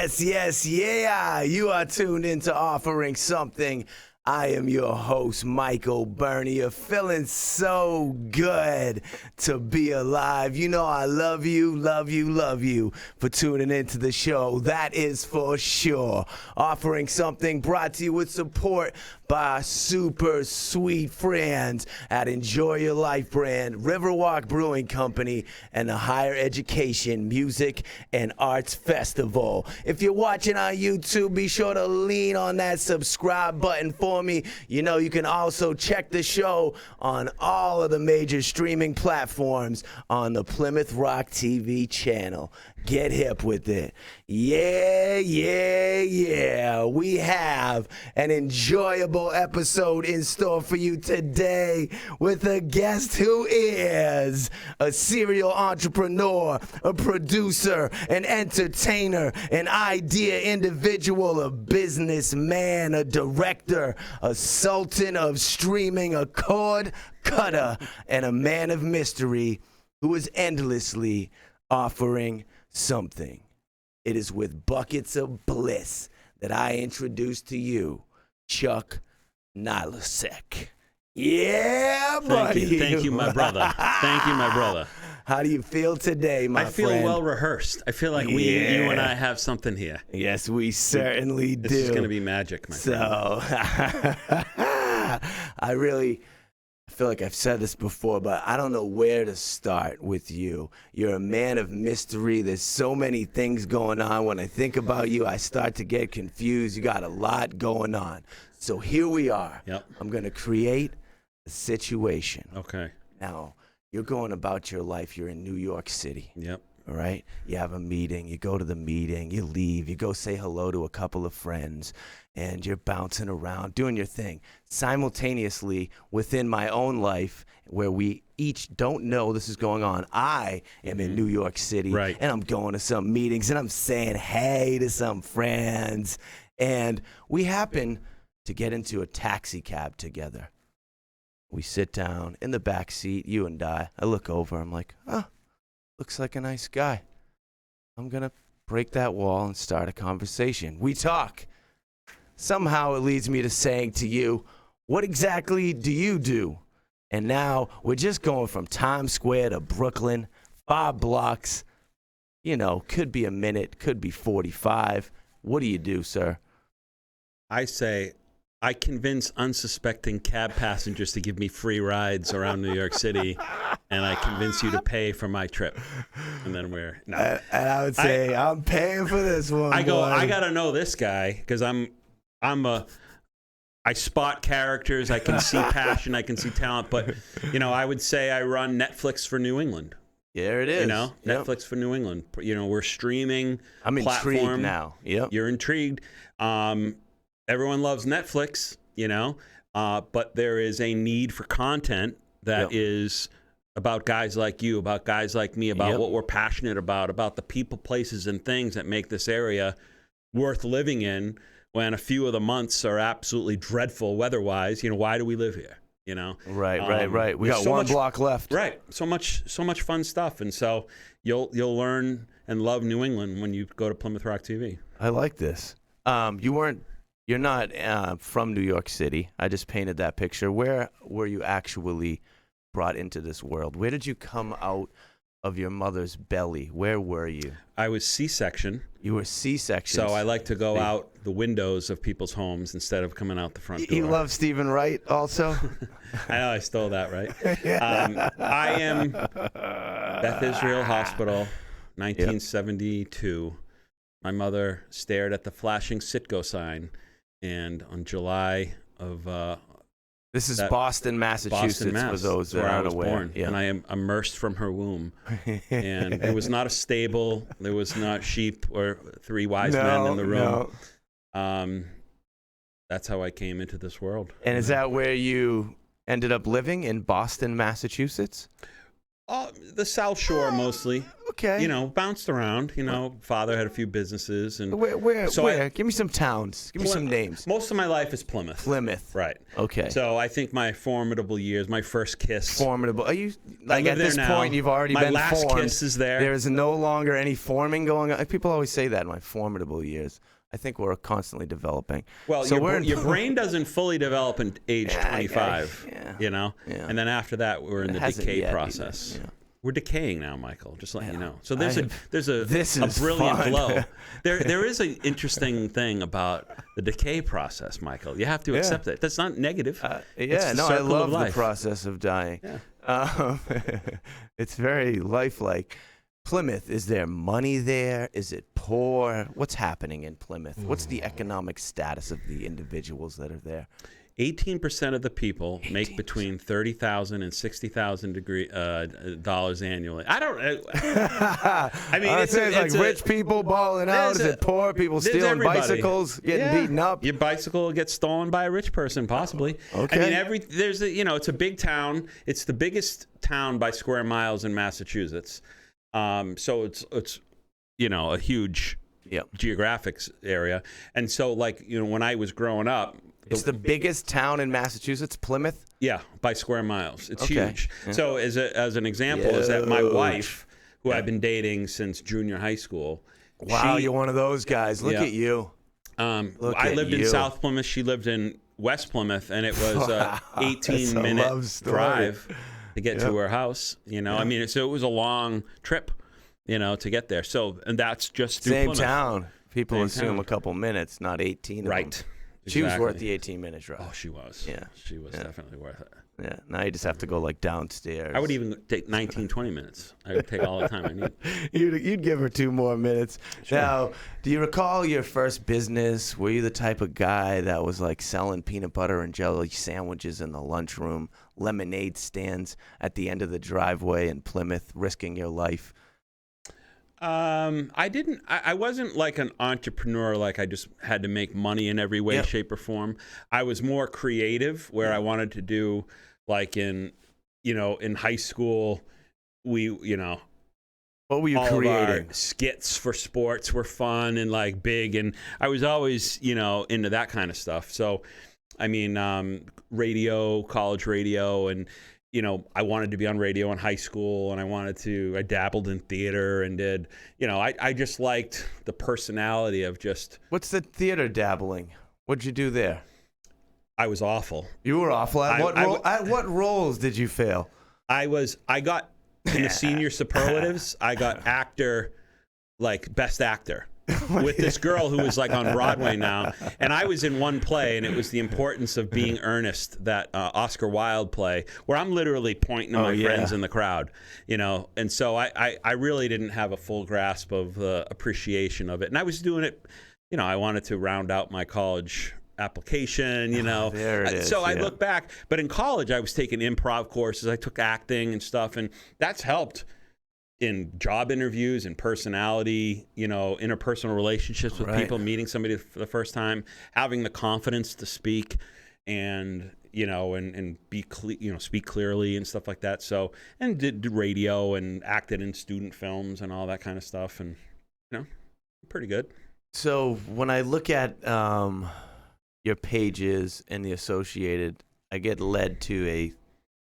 Yeah. You are tuned into Offering Something. I am your host, Michael Bernier, feeling so good to be alive. You know I love you for tuning into the show. That is for sure. Offering Something brought to you with support by our super sweet friends at Enjoy Your Life brand, Riverwalk Brewing Company, and the Higher Education Music and Arts Festival. If you're watching on YouTube, be sure to lean on that subscribe button for me. You know, you can also check the show on all of the major streaming platforms on the Plymouth Rock TV channel. Get hip with it. Yeah. We have an enjoyable episode in store for you today with a guest who is a serial entrepreneur, a producer, an entertainer, an idea individual, a businessman, a director, a sultan of streaming, a cord cutter, and a man of mystery who is endlessly offering something. It is with buckets of bliss that I introduce to you Chuck Nilosek. Yeah, buddy. Thank you, my brother. Thank you, my brother. How do you feel today, my friend? I feel well rehearsed. I feel like you and I have something here. Yes, we certainly do. This is going to be magic, my friend. I feel like I've said this before, but I don't know where to start with you. You're a man of mystery. There's so many things going on. When I think about you, I start to get confused. You got a lot going on. So here we are. Yep. I'm going to create a situation. Okay. Now, you're going about your life. You're in New York City. Yep. All right? You have a meeting. You go to the meeting. You leave. You go say hello to a couple of friends. And you're bouncing around, doing your thing. Simultaneously, within my own life, where we each don't know this is going on, I am in New York City. Right. And I'm going to some meetings, and I'm saying hey to some friends. And we happen to get into a taxi cab together. We sit down in the back seat, you and I. I look over. I'm like, looks like a nice guy. I'm going to break that wall and start a conversation. We talk. Somehow it leads me to saying to you, what exactly do you do? And now we're just going from Times Square to Brooklyn, 5 blocks. You know, could be a minute, could be 45. What do you do, sir? I say I convince unsuspecting cab passengers to give me free rides around New York City, and I convince you to pay for my trip. And then and I would say, I'm paying for this one. I got to know this guy because I spot characters, I can see passion, I can see talent, but, you know, I would say I run Netflix for New England. There it is. You know, Netflix for New England. You know, we're streaming I'm platform. Intrigued now. Yep. You're intrigued. Everyone loves Netflix, you know, but there is a need for content that is about guys like you, about guys like me, about what we're passionate about the people, places, and things that make this area worth living in. When a few of the months are absolutely dreadful weather-wise, you know, why do we live here? You know, right. We got one block left. Right, so much fun stuff, and so you'll learn and love New England when you go to Plymouth Rock TV. I like this. You're not from New York City. I just painted that picture. Where were you actually brought into this world? Where did you come out of your mother's belly? Where were you? I was C-section. You were C-section. So I like to go out the windows of people's homes instead of coming out the front door. You love Stephen Wright also? I know, I stole that, right? I am Beth Israel Hospital, 1972. Yep. My mother stared at the flashing Citgo sign, and on July of... This is Boston, Massachusetts, Mass, for those that aren't aware. Born. Yeah. And I am immersed from her womb. And it was not a stable. There was not sheep or 3 wise men in the room. No. That's how I came into this world. And is that where you ended up living, in Boston, Massachusetts? The South Shore, mostly. Okay. You know, bounced around. You know, father had a few businesses, and where? Give me some towns. Give me some names. Most of my life is Plymouth. Plymouth. Right. Okay. So I think my formidable years, my first kiss. Formidable. Are you like at this now. point? You've already my been last formed. kiss is there. There is no longer any forming going on. People always say that in my formidable years. I think we're constantly developing. Well, so your brain doesn't fully develop in age 25. Yeah. You know, and then after that, we're in the decay process. Yeah. We're decaying now, Michael. Just letting you know. So there's a brilliant fun. blow. There is an interesting thing about the decay process, Michael. You have to accept it. That's not negative. I love the process of dying. Yeah. It's very lifelike. Plymouth, is there money there? Is it poor? What's happening in Plymouth? What's the economic status of the individuals that are there? 18% of the people make between $30,000 and $60,000 annually. I don't. I mean, it's like rich people balling out. Is it poor people stealing bicycles, getting beaten up? Your bicycle will get stolen by a rich person, possibly. Okay. I mean, it's a big town. It's the biggest town by square miles in Massachusetts. So it's a huge geographic area. And so, like, when I was growing up, it's the biggest town in Massachusetts, Plymouth? Yeah, by square miles. It's huge. Yeah. So as an example is that my wife, who I've been dating since junior high school. Wow, you're one of those guys. Look at you. I lived in South Plymouth. She lived in West Plymouth, and it was a 18-minute drive to get to her house. I mean, so it was a long trip, to get there. So, and that's just through Plymouth. Same town. People assume a couple minutes, not 18 right. of them. She was worth the 18-minute drive. Oh, she was. Yeah. She was definitely worth it. Yeah. Now you just have to go like downstairs. I would even take 19, 20 minutes. I would take all the time I need. You'd give her 2 more minutes. Sure. Now, do you recall your first business? Were you the type of guy that was like selling peanut butter and jelly sandwiches in the lunchroom, lemonade stands at the end of the driveway in Plymouth, risking your life? I wasn't like an entrepreneur, like I just had to make money in every way, shape, or form. I was more creative, where I wanted to do, like in high school, what were you all creating? Of our skits for sports were fun and like big, and I was always, into that kind of stuff. So, I mean, radio, college radio, and I wanted to be on radio in high school, and I dabbled in theater and did, I just liked the personality of just. What's the theater dabbling? What'd you do there? I was awful. You were awful. At what roles did you fail? I got in the senior superlatives, I got actor, like best actor. With this girl who was like on Broadway now, and I was in one play, and it was The Importance of Being Earnest, that Oscar Wilde play, where I'm literally pointing to my friends in the crowd, and so I really didn't have a full grasp of the appreciation of it, and I was doing it, I wanted to round out my college application, There it is, so I look back, but in college I was taking improv courses, I took acting and stuff, and that's helped in job interviews and personality, interpersonal relationships with people, meeting somebody for the first time, having the confidence to speak and, and be speak clearly and stuff like that. So, and did radio and acted in student films and all that kind of stuff. And, pretty good. So when I look at your pages and the associated, I get led to a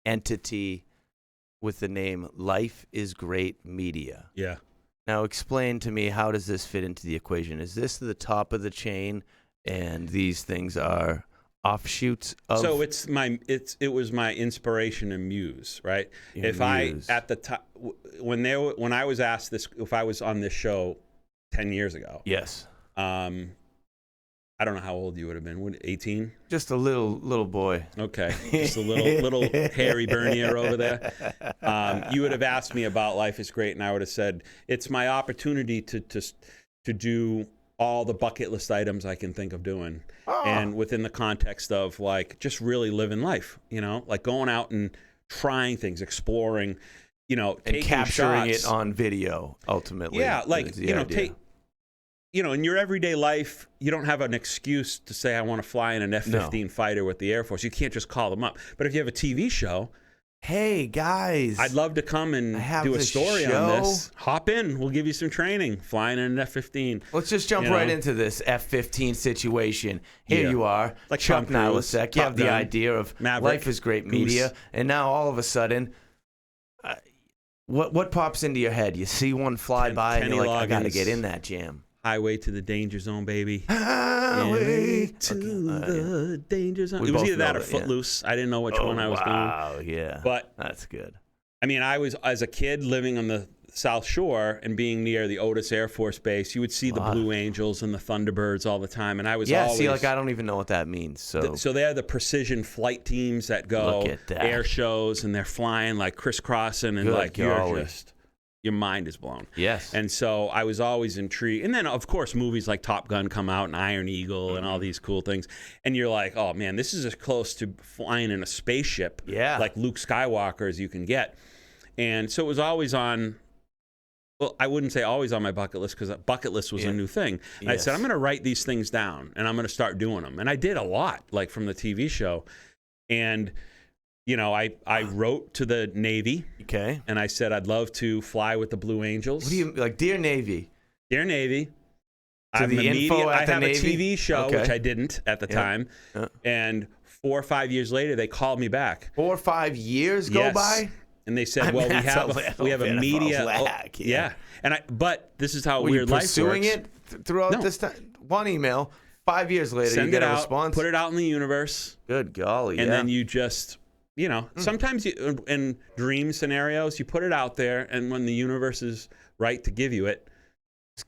entity with the name Life is Great Media. Yeah. Now explain to me, how does this fit into the equation? Is this the top of the chain and these things are offshoots of? So it was my inspiration and muse, right? At the time, when I was asked this, if I was on this show 10 years ago. Yes. I don't know how old you would have been. 18? Just a little boy. Okay, just a little hairy Bernier over there. You would have asked me about Life is Great, and I would have said it's my opportunity to do all the bucket list items I can think of doing, and within the context of like just really living life. Like going out and trying things, exploring. And capturing shots. It on video ultimately. Yeah, like take. In your everyday life, you don't have an excuse to say, I want to fly in an F-15 fighter with the Air Force. You can't just call them up. But if you have a TV show, Hey, guys. I'd love to come and do a story on this. Hop in. We'll give you some training flying in an F-15. Let's just jump right into this F-15 situation. Here you are, like Chuck Nilosek. You have the idea of Maverick, life is great media, and now all of a sudden, what pops into your head? You see one fly by, and you're like, I got to get in that jam. Highway to the danger zone, baby. Highway to the danger zone. It was either that or Footloose. I didn't know which one I was doing. Wow, yeah. But that's good. I mean, I was, as a kid, living on the South Shore and being near the Otis Air Force Base, you would see the Blue Angels and the Thunderbirds all the time. And I was always... see, like, I don't even know what that means. So they're the precision flight teams that go air shows, and they're flying, like, crisscrossing, and, like, you're just... Your mind is blown. Yes. And so I was always intrigued. And then, of course, movies like Top Gun come out and Iron Eagle and all these cool things. And you're like, oh, man, this is as close to flying in a spaceship like Luke Skywalker as you can get. And so it was always on, well, I wouldn't say always on my bucket list, because a bucket list was a new thing. And I said, I'm going to write these things down, and I'm going to start doing them. And I did a lot, like from the TV show. And... You know, I wrote to the Navy. Okay. And I said I'd love to fly with the Blue Angels. What do you like, Dear Navy? Dear Navy. To the info at the Navy? I have a TV show, which I didn't at the time. And 4 or 5 years later, they called me back. 4 or 5 years go by? And they said, well, we have a media. But this is how weird life works. Were you pursuing it throughout this time? One email, 5 years later, you get a response. Put it out in the universe. Good golly, and then you just... You know, sometimes in dream scenarios, you put it out there, and when the universe is right to give you it,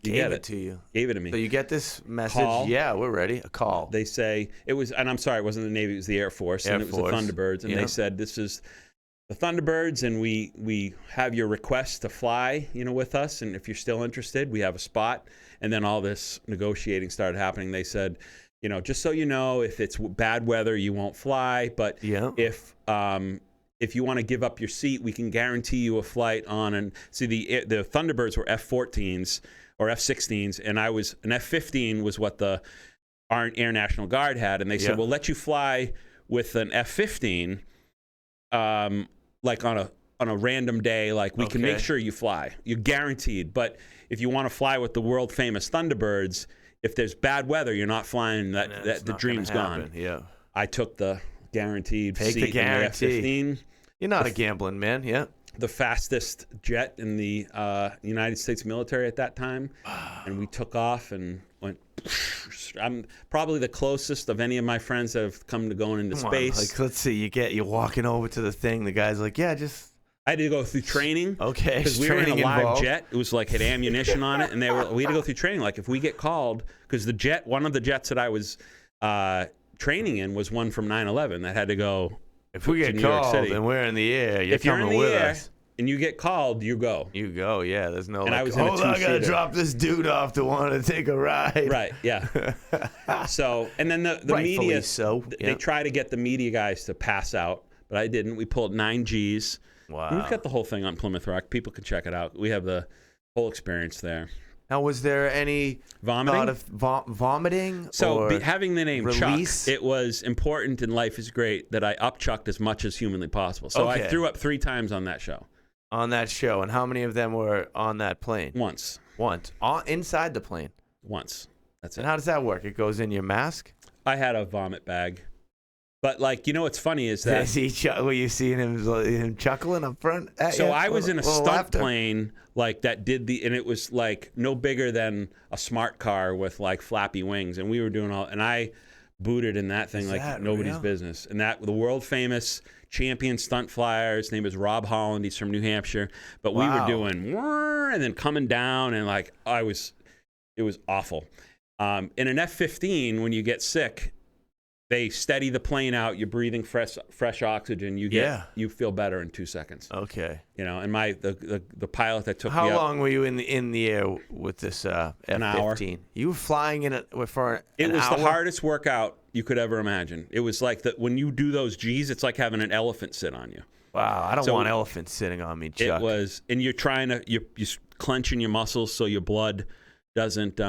gave it to you. Gave it to me. So you get this message. Call. Yeah, we're ready. A call. They say it was, and I'm sorry, it wasn't the Navy, it was the Air Force, and it was the Thunderbirds, and they said, this is the Thunderbirds, and we have your request to fly, you know, with us, and if you're still interested, we have a spot. And then all this negotiating started happening. They said, you know, just so you know, if it's bad weather, you won't fly. But if you want to give up your seat, we can guarantee you a flight on. And see, the Thunderbirds were F-14s or F-16s, and I was an F-15 was what our Air National Guard had. And they said, we'll let you fly with an F-15, like on a random day. Like we can make sure you fly. You're guaranteed. But if you want to fly with the world famous Thunderbirds, if there's bad weather, you're not flying. The dream's gone. Yeah. I took the guaranteed seat in the F-15. You're not a gambling man. Yeah. The fastest jet in the United States military at that time, and we took off and went. I'm probably the closest of any of my friends that have come to going into space. Like, let's see, you're walking over to the thing. The guy's like, yeah, just. I had to go through training. Okay. Because we were in a live jet. It was like had ammunition on it, and we had to go through training. Like if we get called, because one of the jets that I was training in was one from 9/11 that had to go. If we get called and we're in the air, you're coming with us. And you get called, you go. You go, yeah. There's no. And I was in a two-seater. I gotta drop this dude off to want to take a ride. Right. Yeah. So and then the media. They try to get the media guys to pass out, but I didn't. We pulled 9 Gs. Wow. And we've got the whole thing on Plymouth Rock. People can check it out. We have the whole experience there. Now, was there any vomiting? Vomiting? So having the name release? Chuck, it was important in Life is Great that I up-chucked as much as humanly possible. So I threw up 3 times on that show. On that show. And how many of them were on that plane? Once. Inside the plane? Once. That's it. And how does that work? It goes in your mask? I had a vomit bag. But, like, you know what's funny is that... Were you seeing him chuckling up front at So you? I was in a stunt plane, like, that did and it was, like, no bigger than a smart car with, like, flappy wings. And we were doing and I booted in that thing like nobody's business. And the world-famous champion stunt flyer, his name is Rob Holland. He's from New Hampshire. But we were doing, and then coming down, and, like, it was awful. In an F-15, when you get sick... They steady the plane out. You're breathing fresh oxygen. You feel better in 2 seconds. Okay. You know, and the pilot that took me up. How long were you in the air with this F-15? An hour. You were flying in it for an hour? It was the hardest workout you could ever imagine. It was like when you do those Gs, it's like having an elephant sit on you. Wow, I don't want elephants sitting on me, Chuck. It was, and you're trying to you're clenching your muscles so your blood doesn't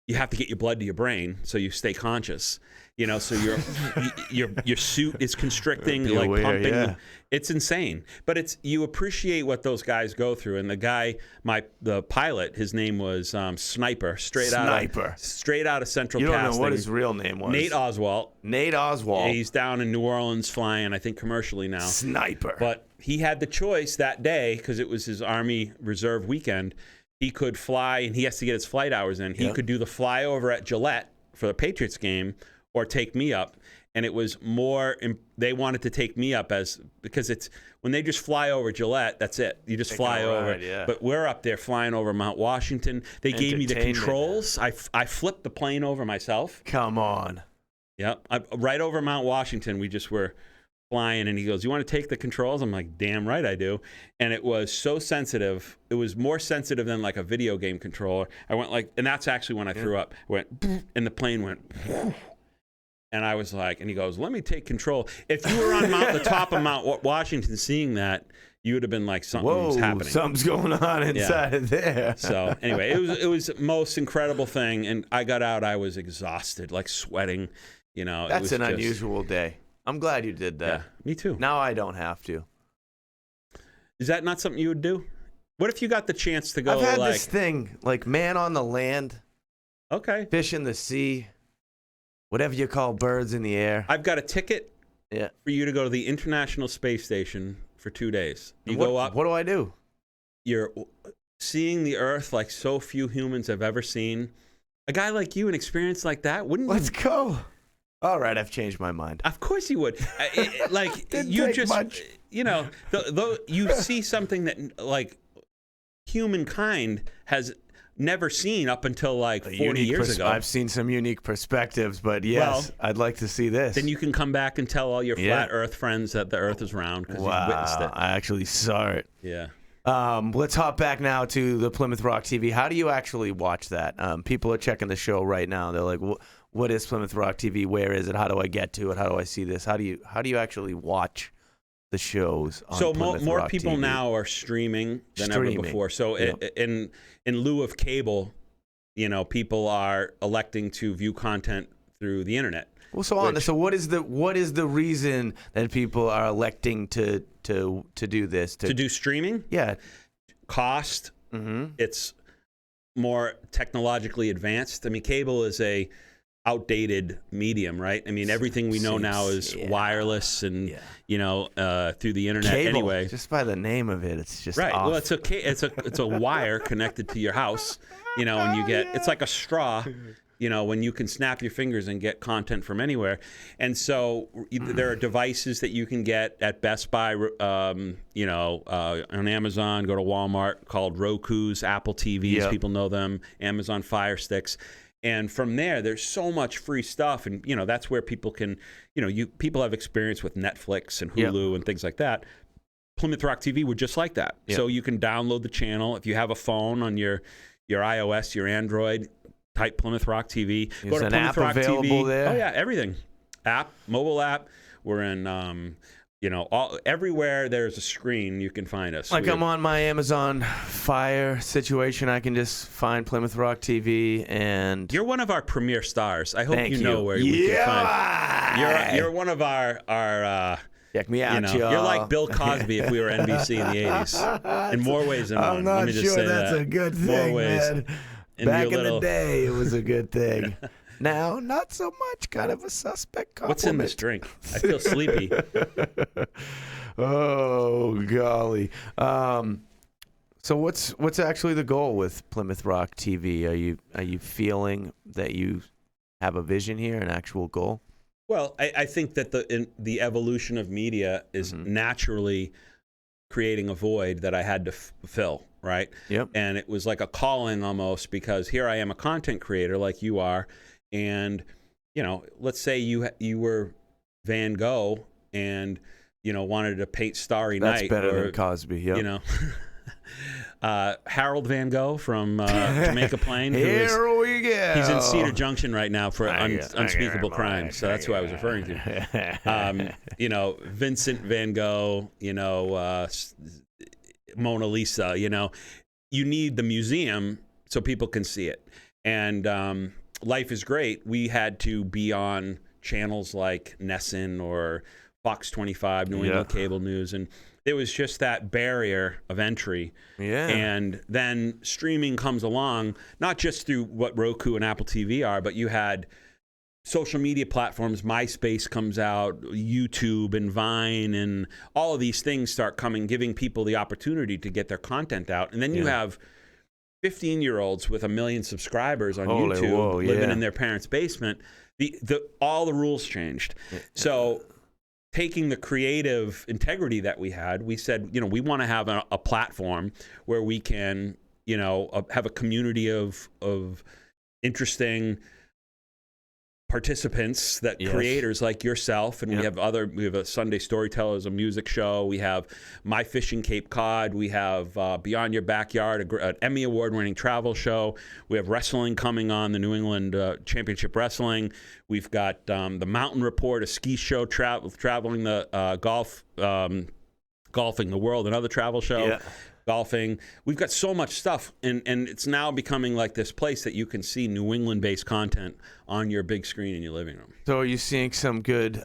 you have to get your blood to your brain so you stay conscious. So your suit is constricting, like pumping. Yeah. It's insane. But you appreciate what those guys go through. And the pilot, his name was Sniper, straight out of Central Casting. You don't know what his real name was. Nate Oswalt. Yeah, he's down in New Orleans flying, I think, commercially now. Sniper. But he had the choice that day, because it was his Army Reserve weekend. He could fly, and he has to get his flight hours in. He could do the flyover at Gillette for the Patriots game, or take me up. And it was more, they wanted to take me up because it's, when they just fly over Gillette, that's it. You just fly over. Yeah. But we're up there flying over Mount Washington. They gave me the controls. I flipped the plane over myself. Come on. Yep. Right over Mount Washington, we just were flying, and he goes, "You want to take the controls?" I'm like, "Damn right I do." And it was so sensitive. It was more sensitive than like a video game controller. I went like, and that's actually when I threw up. I went, and the plane went. And I was like, and he goes, "Let me take control." If you were on the top of Mount Washington seeing that, you would have been like, something's happening. Something's going on inside of there. So anyway, it was the most incredible thing. And I got out, I was exhausted, like sweating. That's an unusual day. I'm glad you did that. Yeah, me too. Now I don't have to. Is that not something you would do? What if you got the chance to go? I've had this thing, like man on the land. Okay. Fish in the sea. Whatever you call birds in the air. I've got a ticket for you to go to the International Space Station for 2 days. You go up. What do I do? You're seeing the Earth like so few humans have ever seen. A guy like you, an experience like that, wouldn't you? Let's go. All right, I've changed my mind. Of course you would. You just, much. You see something that like humankind has never seen up until like 40 years ago. I've seen some unique perspectives, but yes, I'd like to see this. Then you can come back and tell all your flat Earth friends that the Earth is round because you witnessed it. I actually saw it. Yeah. Let's hop back now to the Plymouth Rock TV. How do you actually watch that? People are checking the show right now. They're like, "What is Plymouth Rock TV? Where is it? How do I get to it? How do I see this? How do you actually watch the shows on Plymouth more Rock people TV? Now are streaming than ever before. So in lieu of cable, people are electing to view content through the internet. Well, so what is the reason that people are electing to do this? To do streaming? Yeah. Cost. Mm-hmm. It's more technologically advanced. I mean, cable is a outdated medium, right? I mean, everything we know now is wireless and through the internet. Cable, anyway. Just by the name of it, it's just right. off. Well, it's a wire connected to your house, and you get it's like a straw. When you can snap your fingers and get content from anywhere. And so there are devices that you can get at Best Buy, on Amazon, go to Walmart, called Roku's, Apple TVs, people know them, Amazon Fire Sticks. And from there, there's so much free stuff. And, that's where people can, people have experience with Netflix and Hulu and things like that. Plymouth Rock TV would just like that. Yep. So you can download the channel. If you have a phone on your iOS, your Android, type Plymouth Rock TV. Go to Plymouth Rock TV. There? Oh yeah, everything. Mobile app. We're in, everywhere there's a screen, you can find us. I'm on my Amazon Fire situation. I can just find Plymouth Rock TV, and you're one of our premier stars. I hope you know where we can find. You're one of our. Check me out, You're like Bill Cosby if we were NBC in the 80s. In more ways than one. I'm not sure that's a good thing, man. Back in the day, it was a good thing. Now, not so much. Kind of a suspect compliment. What's in this drink? I feel sleepy. Oh, golly. So what's actually the goal with Plymouth Rock TV? Are you feeling that you have a vision here, an actual goal? Well, I think that the evolution of media is naturally creating a void that I had to fill, right? Yep. And it was like a calling almost, because here I am, a content creator like you are, and let's say you were Van Gogh and wanted to paint Starry Night. That's better than Cosby. Yep. Harold Van Gogh from Jamaica Plain. Here we go. He's in Cedar Junction right now for unspeakable crimes. So that's who I was referring to. Vincent Van Gogh, Mona Lisa, you need the museum so people can see it. And Life is Great, we had to be on channels like Nesson or Fox 25, New England Cable News, and there was just that barrier of entry. Yeah. And then streaming comes along, not just through what Roku and Apple TV are, but you had social media platforms. MySpace comes out, YouTube and Vine, and all of these things start coming, giving people the opportunity to get their content out. And then you have 15-year-olds with 1 million subscribers on YouTube living in their parents' basement. All the rules changed. So taking the creative integrity that we had, we said, we want to have a platform where we can, have a community of interesting participants, that creators like yourself, and we have a Sunday Storytellers, a music show. We have My Fishing Cape Cod. We have Beyond Your Backyard, an Emmy Award-winning travel show. We have wrestling coming on, the New England Championship Wrestling. We've got the Mountain Report, a ski show traveling the golfing the world, another travel show. Yeah. Golfing. We've got so much stuff, and it's now becoming like this place that you can see New England-based content on your big screen in your living room. So are you seeing some good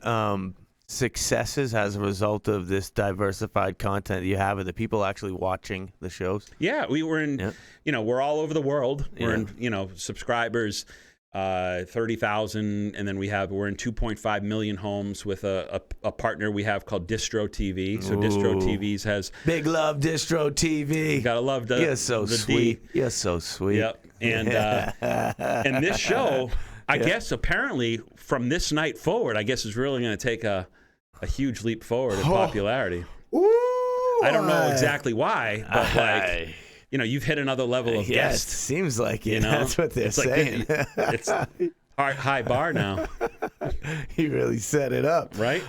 successes as a result of this diversified content that you have, and the people actually watching the shows? Yeah, we were in, we're all over the world. We're in, subscribers, 30,000, and then we're in 2.5 million homes with a partner we have called Distro TV. So Distro TVs has big love, Distro TV. You gotta love You're so sweet. You're so sweet. Yep. And and this show, I guess apparently from this night forward, I guess is really going to take a huge leap forward in popularity. I don't know exactly why, but like. You've hit another level of guest. Seems like it. That's what they're saying. It's high bar now. He really set it up. Right?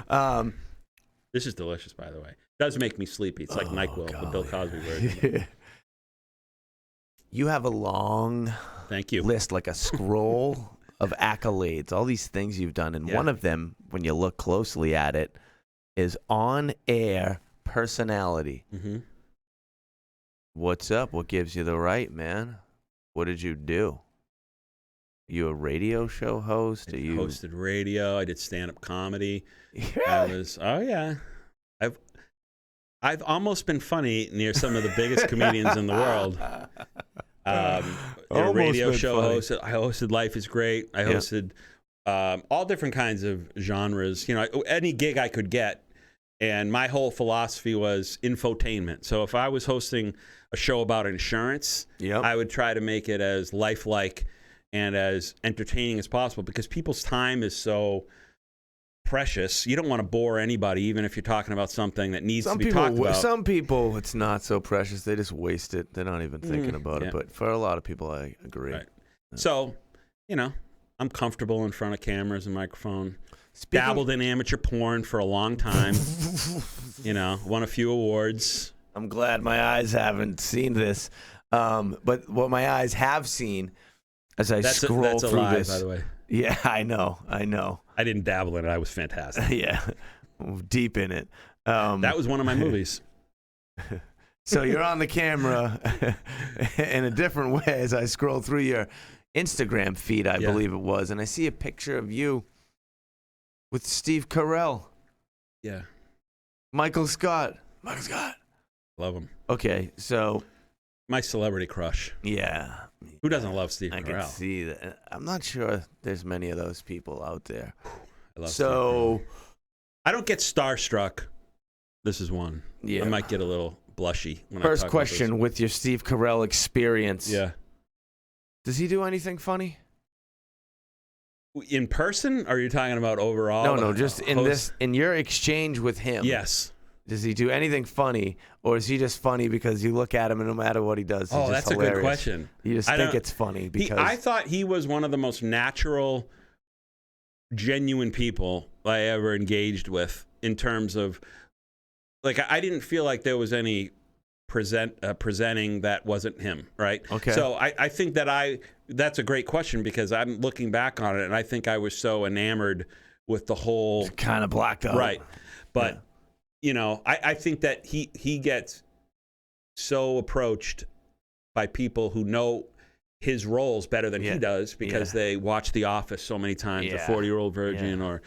This is delicious, by the way. It does make me sleepy. It's like NyQuil, the Bill Cosby version. You have a long list, like a scroll of accolades, all these things you've done. And one of them, when you look closely at it, is on-air personality. Mm-hmm. What's up? What gives you the right, man? What did you do? You a radio show host? I hosted radio. I did stand-up comedy. Yeah. I've almost been funny near some of the biggest comedians in the world. A radio show host. I hosted Life is Great. I hosted all different kinds of genres. Any gig I could get. And my whole philosophy was infotainment. So if I was hosting a show about insurance, I would try to make it as lifelike and as entertaining as possible, because people's time is so precious. You don't want to bore anybody, even if you're talking about something that needs to be talked about. Some people, it's not so precious. They just waste it. They're not even thinking about it. But for a lot of people, I agree. Right. So, I'm comfortable in front of cameras and microphone. Dabbled in amateur porn for a long time. Won a few awards. I'm glad my eyes haven't seen this. But what my eyes have seen as I scroll through lie, this. By the way. Yeah, I know. I didn't dabble in it. I was fantastic. Yeah, deep in it. That was one of my movies. So you're on the camera in a different way as I scroll through your Instagram feed, I believe it was, and I see a picture of you with Steve Carrel. Yeah. Michael Scott. Love him. Okay, so. My celebrity crush. Yeah. Who doesn't love Steve Carrel? I can see that. I'm not sure there's many of those people out there. I love Steve Carrel. I don't get starstruck. This is one. Yeah. I might get a little blushy when First I talk question about this. With your Steve Carrel experience. Yeah. Does he do anything funny? In person? Or are you talking about overall? No, just in your exchange with him. Yes. Does he do anything funny, or is he just funny because you look at him and no matter what he does, he's just that's hilarious? A good question. You just think it's funny because I thought he was one of the most natural, genuine people I ever engaged with in terms of, like, I didn't feel like there was any presenting that wasn't him, right? Okay. So I think that's a great question, because I'm looking back on it and I think I was so enamored with the whole kind of blacked out, right? But I think that he gets so approached by people who know his roles better than he does because they watch The Office so many times, The 40-Year-Old Virgin, or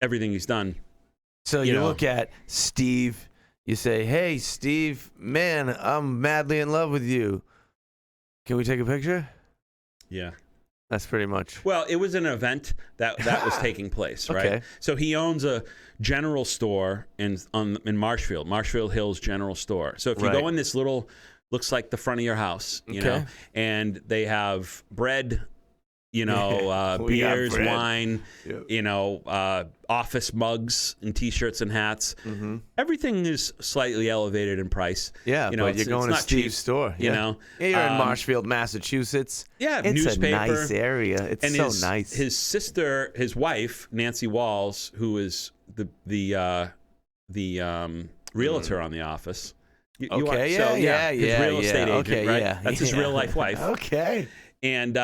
everything he's done. So you look at Steve, you say, hey, Steve, man, I'm madly in love with you. Can we take a picture? Yeah. That's pretty much. Well, it was an event that was taking place, right? Okay. So he owns a general store in Marshfield Hills General Store. So if you go in this little, looks like the front of your house, you know, and they have bread, you know, beers, wine, you know, office mugs and T-shirts and hats. Mm-hmm. Everything is slightly elevated in price. Yeah, you know, but you're going to Steve's store. You know, you're in Marshfield, Massachusetts. Yeah, it's newspaper. a nice area. It's and so nice. His sister, his wife, Nancy Walls, who is the realtor on The Office. His real estate agent, right? That's his real life wife. Okay. And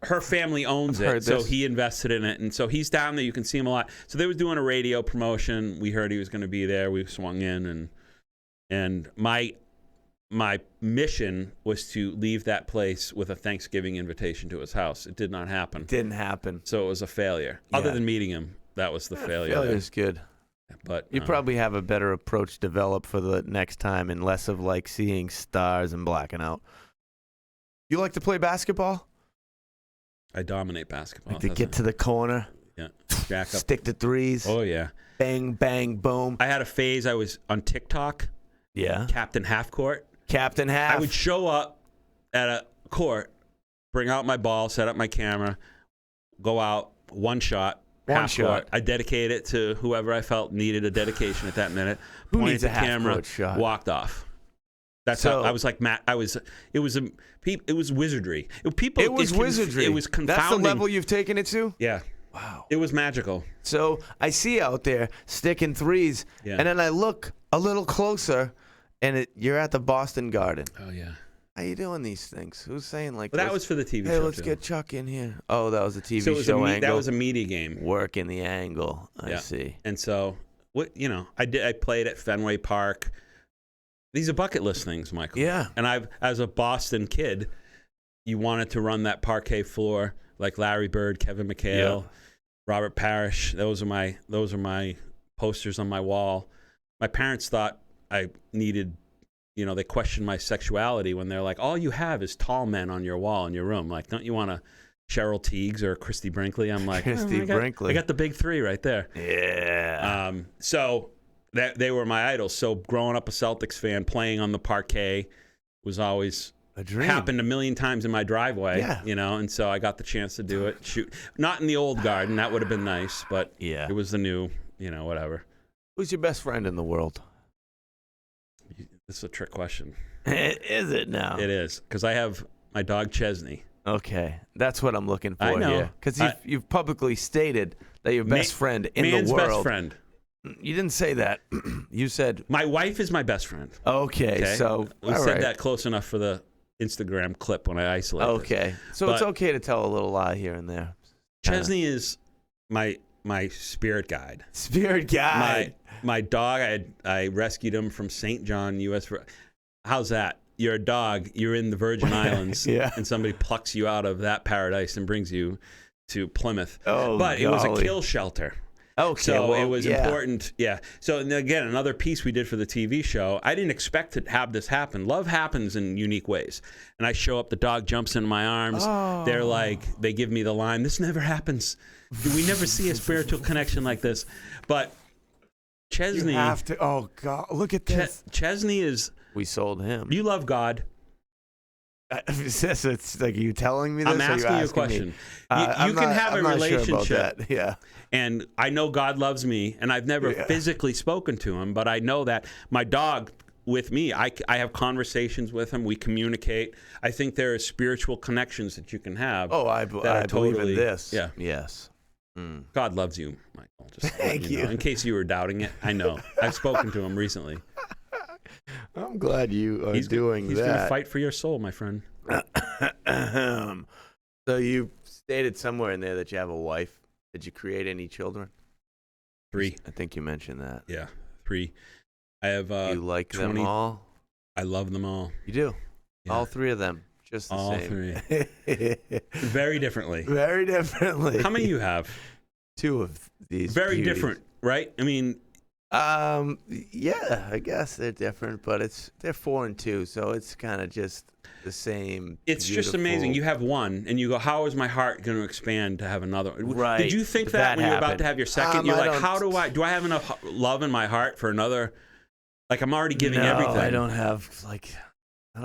her family owns it, so he invested in it, and so he's down there. You can see him a lot. So they were doing a radio promotion. We heard he was going to be there. We swung in, and my mission was to leave that place with a Thanksgiving invitation to his house. It did not happen. Didn't happen. So it was a failure. Other than meeting him, that was the failure. Failure's good. But you probably have a better approach developed for the next time, and less of like seeing stars and blacking out. You like to play basketball? I dominate basketball. Like to get to the corner. Yeah. Jack up. Stick to threes. Oh, yeah. Bang, bang, boom. I had a phase. I was on TikTok. Yeah. Captain Half Court. Captain Half. I would show up at a court, bring out my ball, set up my camera, go out, one shot. Court. I dedicate it to whoever I felt needed a dedication at that minute. Who Pointed needs a the camera, shot? Walked off. That's how I was like Matt. It was wizardry. It was wizardry. It was confounding. That's the level you've taken it to? Yeah. Wow. It was magical. So I see out there sticking threes, and then I look a little closer, and you're at the Boston Garden. Oh, yeah. How you doing these things? Who's saying like that was for the TV show, hey, let's get Chuck in here. Oh, that was a TV show angle. That was a media game. Working the angle. I see. And so, I played at Fenway Park. These are bucket list things, Michael. Yeah. And as a Boston kid, you wanted to run that parquet floor like Larry Bird, Kevin McHale, Robert Parrish. Those are my posters on my wall. My parents thought I needed, they questioned my sexuality when they're like, all you have is tall men on your wall in your room. Like, don't you want a Cheryl Teagues or Christy Brinkley? I'm like, Brinkley. I got the big three right there. Yeah. So they were my idols. So growing up a Celtics fan, playing on the parquet was always a dream. Happened a million times in my driveway. And so I got the chance to do it. Shoot, not in the old garden. That would have been nice, but it was the new, whatever. Who's your best friend in the world? This is a trick question. Is it now? It is, because I have my dog Chesney. Okay, that's what I'm looking for I know. here. Because you've publicly stated that your best friend in man's the world. best friend. You didn't say that. You said my wife is my best friend. Okay? So we said that close enough for the Instagram clip when I isolate. Okay, so it's okay to tell a little lie here and there. Chesney is my spirit guide. Spirit guide. My dog, I rescued him from St. John, U.S. How's that? You're a dog. You're in the Virgin Islands, and somebody plucks you out of that paradise and brings you to Plymouth. But it was a kill shelter. Okay, so it was important. Yeah. So again, another piece we did for the TV show. I didn't expect to have this happen. Love happens in unique ways. And I show up, the dog jumps into my arms. They're like, they give me the line, this never happens. We never see a spiritual connection like this. But Chesney. You have to. Oh God! Look at this. Chesney is. We sold him. You love God. It's like, are you telling me this? I'm asking you a question. You can have a relationship. Sure about that. Yeah. And I know God loves me, and I've never physically spoken to him, but I know that my dog with me, I have conversations with him. We communicate. I think there are spiritual connections that you can have. Oh, I believe in this. Yeah. Yes. God loves you, Michael. Just Thank you. In case you were doubting it, I know. I've spoken to him recently. I'm glad you are doing he's that. He's going to fight for your soul, my friend. So you stated somewhere in there that you have a wife. Did you create any children? 3. I think you mentioned that. Yeah, 3. I have you like 20, them all? I love them all. You do? Yeah. All 3 of them? just the All same. three. Very differently. Very differently. How many you have? 2 of these. Very beauties. different, right? I mean, yeah, I guess they're different, but they're 4 and 2, so it's kind of just the same. It's just amazing. You have one, and you go, "How is my heart going to expand to have another?" Right. Did you think that when you're about to have your second? You're like, "How do I have enough love in my heart for another?" Like I'm already giving everything. I don't have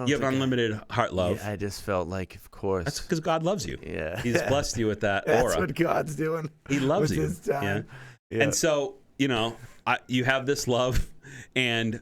You have unlimited heart love. Yeah, I just felt like, of course. That's because God loves you. Yeah. He's blessed you with that aura. That's what God's doing. He loves you. His time. Yeah. And so, you have this love, and,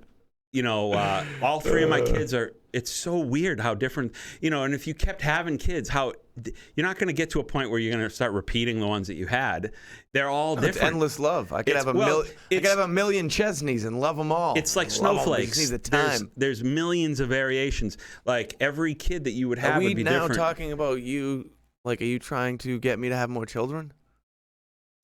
all 3 of my kids it's so weird how different, and if you kept having kids, you're not going to get to a point where you're going to start repeating the ones that you had. They're all different. It's endless love. I could have a million Chesneys and love them all. It's like snowflakes. Need the time. There's millions of variations. Like every kid that you would have would be different. Are we now talking about you? Like, are you trying to get me to have more children?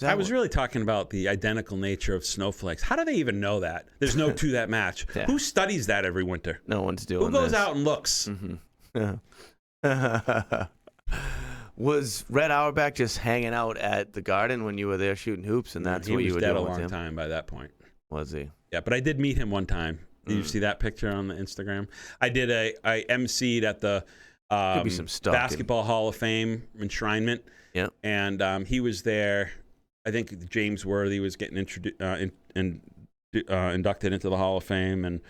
I was really talking about the identical nature of snowflakes. How do they even know that? There's no two that match. Yeah. Who studies that every winter? No one's doing Who goes out and looks? Mm-hmm. Was Red Auerbach just hanging out at the Garden when you were there shooting hoops, and that's what you were doing with him? He was dead a long time by that point. Was he? Yeah, but I did meet him one time. Did you see that picture on the Instagram? I did I emceed at the Basketball Hall of Fame enshrinement. Yeah. And he was there. I think James Worthy was getting inducted into the Hall of Fame, and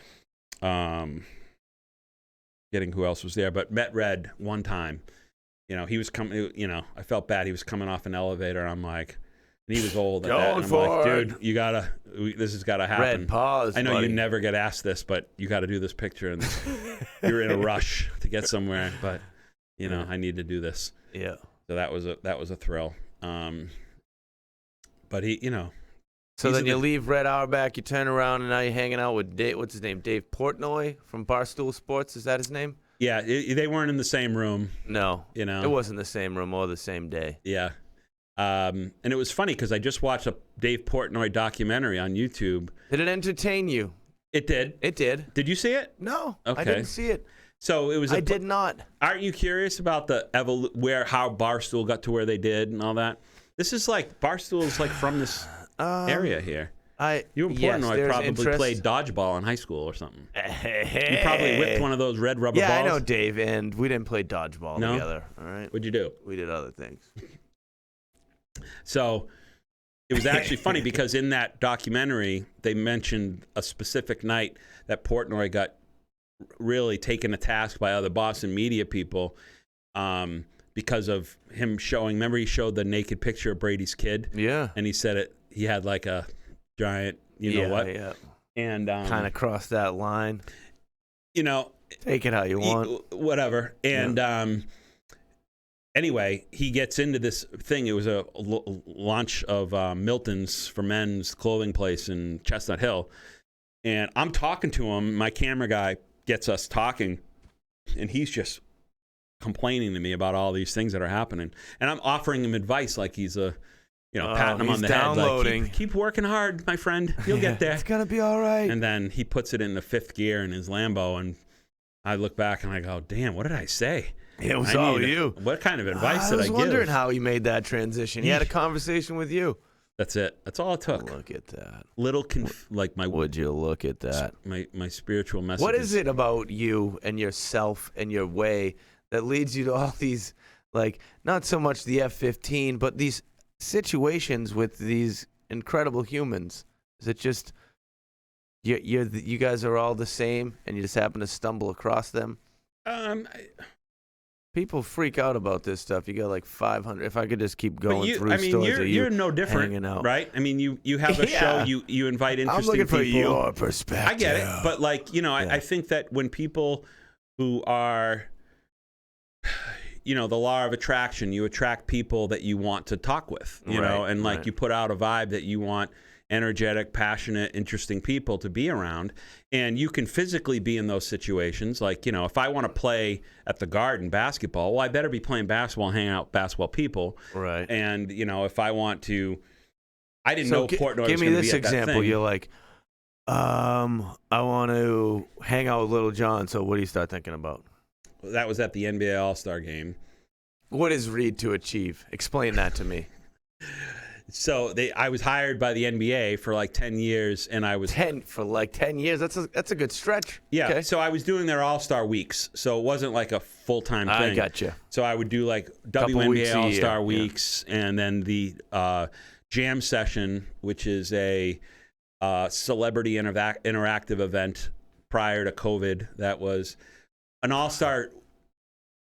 getting who else was there. But met Red one time. He was coming. I felt bad. He was coming off an elevator. I'm like, and he was old. And I'm like, dude, this has got to happen. Red, pause. I know buddy. you never get asked this, but you got to do this picture, and you're in a rush to get somewhere. But I need to do this. Yeah. So that was a thrill. But he, So then you leave Red Auerbach, you turn around, and now you're hanging out with what's his name? Dave Portnoy from Barstool Sports. Is that his name? Yeah, they weren't in the same room. No. It wasn't the same room or the same day. Yeah. And it was funny because I just watched a Dave Portnoy documentary on YouTube. Did it entertain you? It did. It did. Did you see it? No. Okay. I didn't see it. So it was. I did not. Aren't you curious about how Barstool got to where they did and all that? This is like Barstool is like from this area here. You and Portnoy probably played dodgeball in high school or something. You probably whipped one of those red rubber balls. Yeah, I know, Dave, and we didn't play dodgeball together. All right. What'd you do? We did other things. So it was actually funny because in that documentary they mentioned a specific night that Portnoy got really taken to task by other Boston media people. Because of him showing, remember he showed the naked picture of Brady's kid? Yeah. And he said he had like a giant, you know what? Yeah. And kind of crossed that line. Take it how you want. Whatever. And anyway, he gets into this thing. It was a launch of Milton's for men's clothing place in Chestnut Hill. And I'm talking to him. My camera guy gets us talking, and he's just complaining to me about all these things that are happening, and I'm offering him advice like he's patting him on the head, like keep working hard, my friend, you'll get there, it's gonna be all right. And then he puts it in the 5th gear in his Lambo, and I look back and I go, damn, what did I say? It was all you. What kind of advice did I give? I was wondering how he made that transition. He had a conversation with you. That's it. That's all it took. Look at that. Would you look at that? My spiritual message. What is it about you and yourself and your way that leads you to all these, not so much the F-15, but these situations with these incredible humans? Is it just you guys are all the same, and you just happen to stumble across them? People freak out about this stuff. You got 500. If I could just keep going through stories of you're no different, hanging out. Right? I mean, you have a show. You invite interesting people. I'm looking for your perspective. I get it, but I think that when people who are the law of attraction, you attract people that you want to talk with, you put out a vibe that you want energetic, passionate, interesting people to be around. And you can physically be in those situations. If I want to play at the Garden basketball, well, I better be playing basketball and hanging out with basketball people. Right. And, if I want to, I didn't know Portnoy was going to be at that thing. Give me this example. You're like, I want to hang out with Little John. So what do you start thinking about? that was at the NBA All-Star game. What is Read to Achieve? Explain that to me. So I was hired by the NBA for like 10 years, and I was 10 years. That's a good stretch. Yeah. Okay. So I was doing their All-Star weeks, so it wasn't like a full-time thing. I gotcha. So I would do like Couple weeks WNBA a All-Star year. weeks, and then the Jam Session, which is a celebrity interactive event prior to COVID. That was an All-Star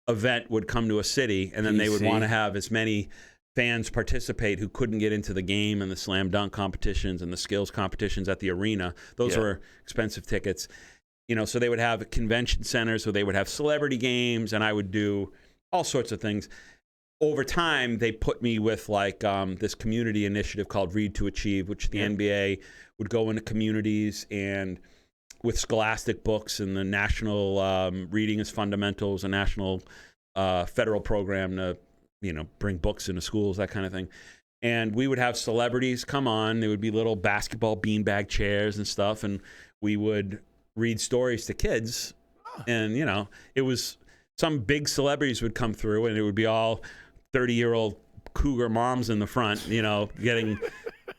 event would come to a city, and then they would want to have as many fans participate who couldn't get into the game and the slam dunk competitions and the skills competitions at the arena. Those were expensive tickets. So they would have convention centers where they would have celebrity games, and I would do all sorts of things. Over time, they put me with like this community initiative called Read to Achieve, which the NBA would go into communities and with scholastic books and the National Reading is Fundamentals, a national federal program to bring books into schools, that kind of thing. And we would have celebrities come on. There would be little basketball beanbag chairs and stuff, and we would read stories to kids. And, it was some big celebrities would come through, and it would be all 30-year-old cougar moms in the front, getting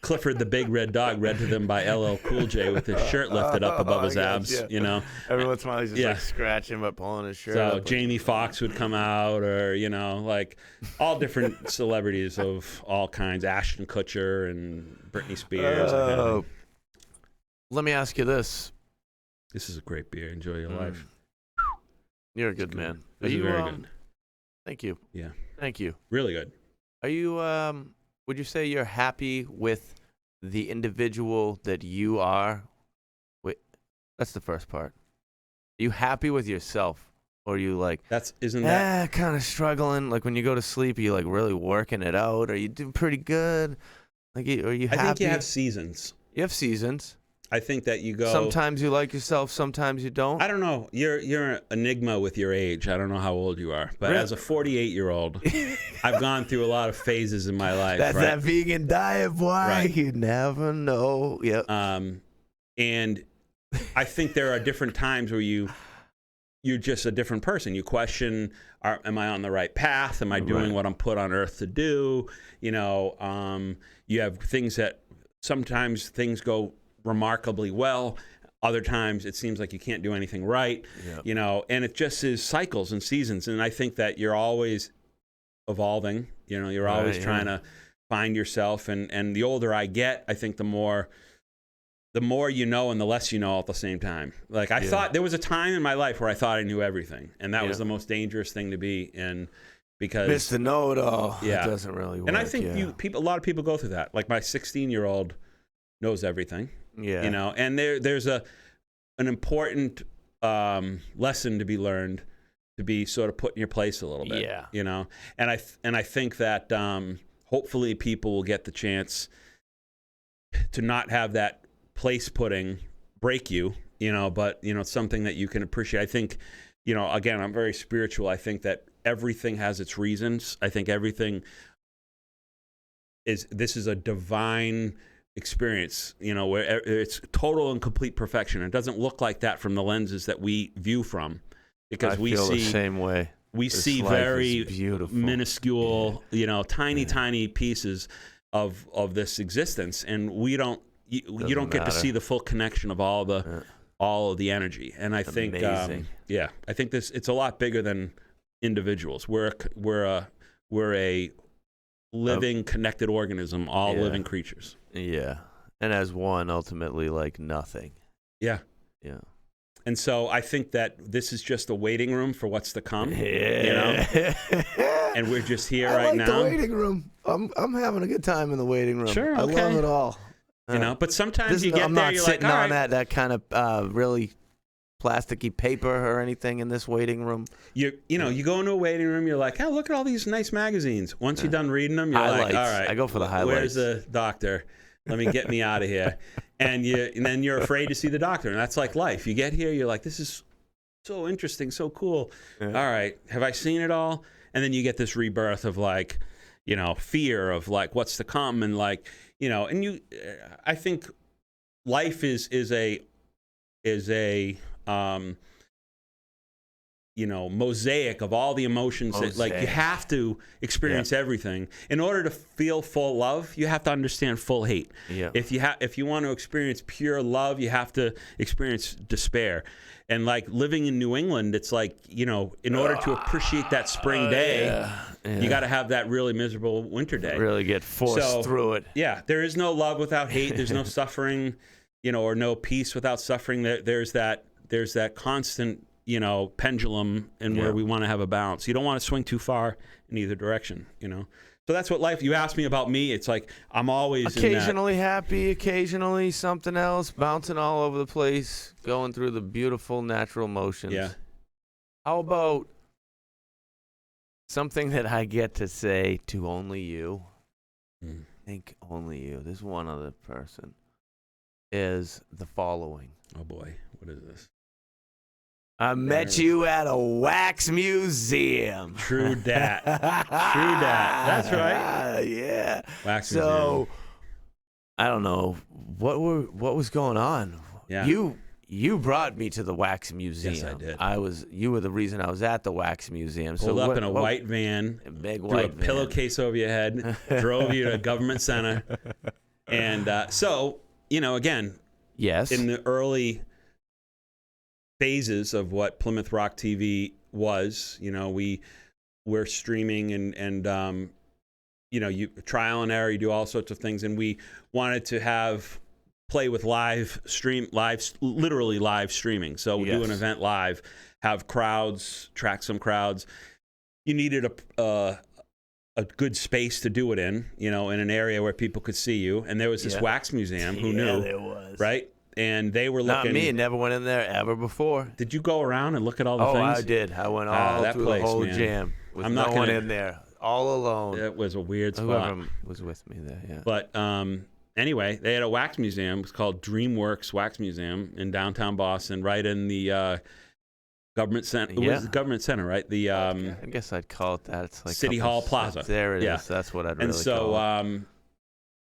Clifford the Big Red Dog read to them by LL Cool J with his shirt lifted up above his abs, Every once in a while he's just like scratching but pulling his shirt So up. Jamie Foxx would come out, or, like all different celebrities of all kinds, Ashton Kutcher and Britney Spears. Let me ask you this. This is a great beer. Enjoy your life. You're a good man. This is very good. Thank you. Yeah. Thank you. Really good. Are you, would you say you're happy with the individual that you are? Wait, that's the first part. Are you happy with yourself? Or are you like, isn't that kind of struggling? Like when you go to sleep, are you like really working it out? Are you doing pretty good? Like, are you happy? I think you have seasons. You have seasons. I think that you go. Sometimes you like yourself, sometimes you don't. I don't know. You're an enigma with your age. I don't know how old you are, but as a 48-year-old, I've gone through a lot of phases in my life. That's that vegan diet, boy. Right. You never know. Yep. And I think there are different times where you're just a different person. You question, am I on the right path? Am I doing what I'm put on earth to do? You have things that sometimes things go remarkably well. Other times it seems like you can't do anything right, and it just is cycles and seasons. And I think that you're always evolving, you're always trying to find yourself. And the older I get, I think the more you know and the less you know at the same time. Like I thought there was a time in my life where I thought I knew everything, and that was the most dangerous thing to be in, because Mr. Know-it-all. It doesn't really work. And I think a lot of people go through that. Like my 16-year-old knows everything. Yeah. And there's an important lesson to be learned, to be sort of put in your place a little bit. Yeah. And I think that hopefully people will get the chance to not have that place putting break you, but it's something that you can appreciate. I think, again, I'm very spiritual. I think that everything has its reasons. I think everything this is a divine experience, where it's total and complete perfection. It doesn't look like that from the lenses that we view from, because we see the same way. We see very minuscule, tiny pieces of this existence, and we don't. You don't get to see the full connection of all of the energy. And I think, I think it's a lot bigger than individuals. We're a living, connected organism, all living creatures. Yeah. And as one, ultimately, like nothing. Yeah. Yeah. And so I think that this is just a waiting room for what's to come. Yeah. And we're just here I right like now. The waiting room. I'm having a good time in the waiting room. Sure, okay. I love it all. But sometimes you get I'm there, not you're sitting like, all on right. that kind of really plasticky paper or anything in this waiting room. You go into a waiting room, you're like, oh, look at all these nice magazines. Once you're done reading them, you're highlights. like, all right. I go for the highlights. Where's the doctor? Let me get me out of here. And then you're afraid to see the doctor. And that's like life. You get here, you're like, this is so interesting, so cool. Yeah. All right, have I seen it all? And then you get this rebirth of like, fear of like what's to come, and like, and I think life is a mosaic of all the emotions that, like, you have to experience everything. In order to feel full love, you have to understand full hate. Yeah. If you want to experience pure love, you have to experience despair. And like living in New England, it's like, in order to appreciate that spring day, you got to have that really miserable winter day. Really get forced through it. Yeah, there is no love without hate. There's no suffering, or no peace without suffering. There's that constant, pendulum, and where we want to have a balance. You don't want to swing too far in either direction, So that's what life. You asked me about me. It's like I'm always occasionally happy, occasionally something else, bouncing all over the place, going through the beautiful natural motions. Yeah. How about something that I get to say to only you? I think only you. There's one other person. Is the following. Oh boy, what is this? I met you at a wax museum. True dat. True dat. That's right. Yeah. Wax museum. I don't know what was going on. Yeah. You brought me to the wax museum. Yes, I did. You were the reason I was at the wax museum. Pulled up in a white van. A big threw white a van. pillowcase over your head. Drove you to Government Center. And again. Yes. In the early phases of what Plymouth Rock TV was, we're streaming and you trial and error, you do all sorts of things, and we wanted to play with literally live streaming. So we do an event live, have crowds, track some crowds. You needed a good space to do it in an area where people could see you. And there was this wax museum. Who knew? There was. Right? And they were looking. Not me. Never went in there ever before. Did you go around and look at all the things? Oh, I did. I went all through the whole jam. With no one in there. All alone. It was a weird spot. Whoever was with me there, yeah. But anyway, they had a wax museum. It's called DreamWorks Wax Museum in downtown Boston, right in the Government Center. It was the Government Center, right? The I guess I'd call it that. It's like City Hall Plaza. There it is. That's what I'd really call it.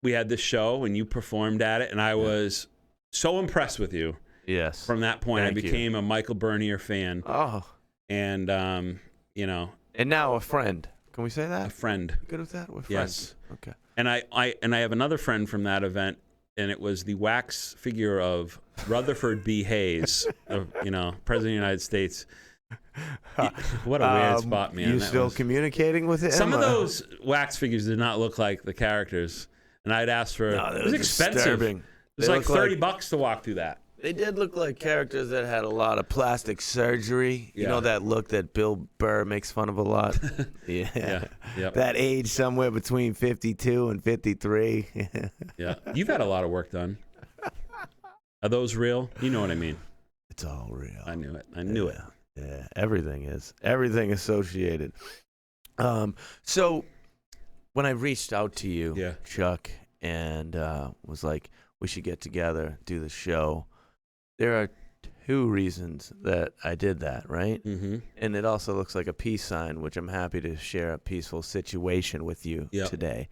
We had this show, and you performed at it, and I was so impressed with you. Yes. From that point, I became a Michael Bernier fan. Oh. And And now a friend. Can we say that? A friend. Good with that? We're friends. Yes. Okay. And I have another friend from that event, and it was the wax figure of Rutherford B. Hayes, President of the United States. What a weird spot, man. You still communicating with him? Some of those wax figures did not look like the characters, and I'd asked for. It was expensive. Disturbing. It was like $30 to walk through that. They did look like characters that had a lot of plastic surgery. You know that look that Bill Burr makes fun of a lot? Yeah. Yep. That age somewhere between 52 and 53. Yeah. You've had a lot of work done. Are those real? You know what I mean. It's all real. I knew it. I knew it. Yeah, everything is. Everything associated. So when I reached out to you, Chuck, and was like, we should get together, do the show. There are two reasons that I did that, right? Mm-hmm. And it also looks like a peace sign, which I'm happy to share a peaceful situation with you today.